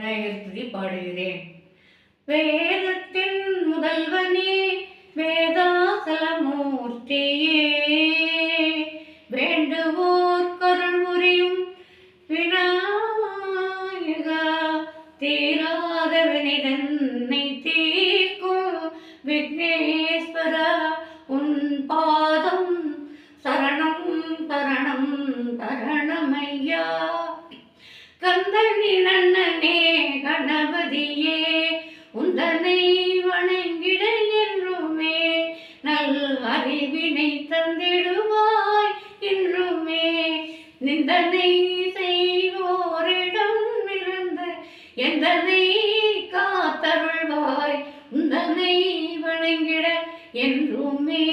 விநாயகர் பாடுகிறேன். வேதத்தின் முதல்வனே வேதாசலமூர்த்தியே, வேண்டுவோர் கருள் புரியும் விநாயகா, தீராத வினைதன்னை தீர்க்கும் விக்னேஸ்வரா, உன் பாதம் சரணம் சரணம் சரணமையா. கந்தனின் அண்ணனே கணபதியே, உந்தனை வணங்கிட என்றுமே நல் அறிவினை தந்திடுவாய் என்றுமே. நிந்தனை செய்வோரிடம் இருந்த எந்தனை காத்தருள்வாய், உந்தனை வணங்கிட என்றுமே.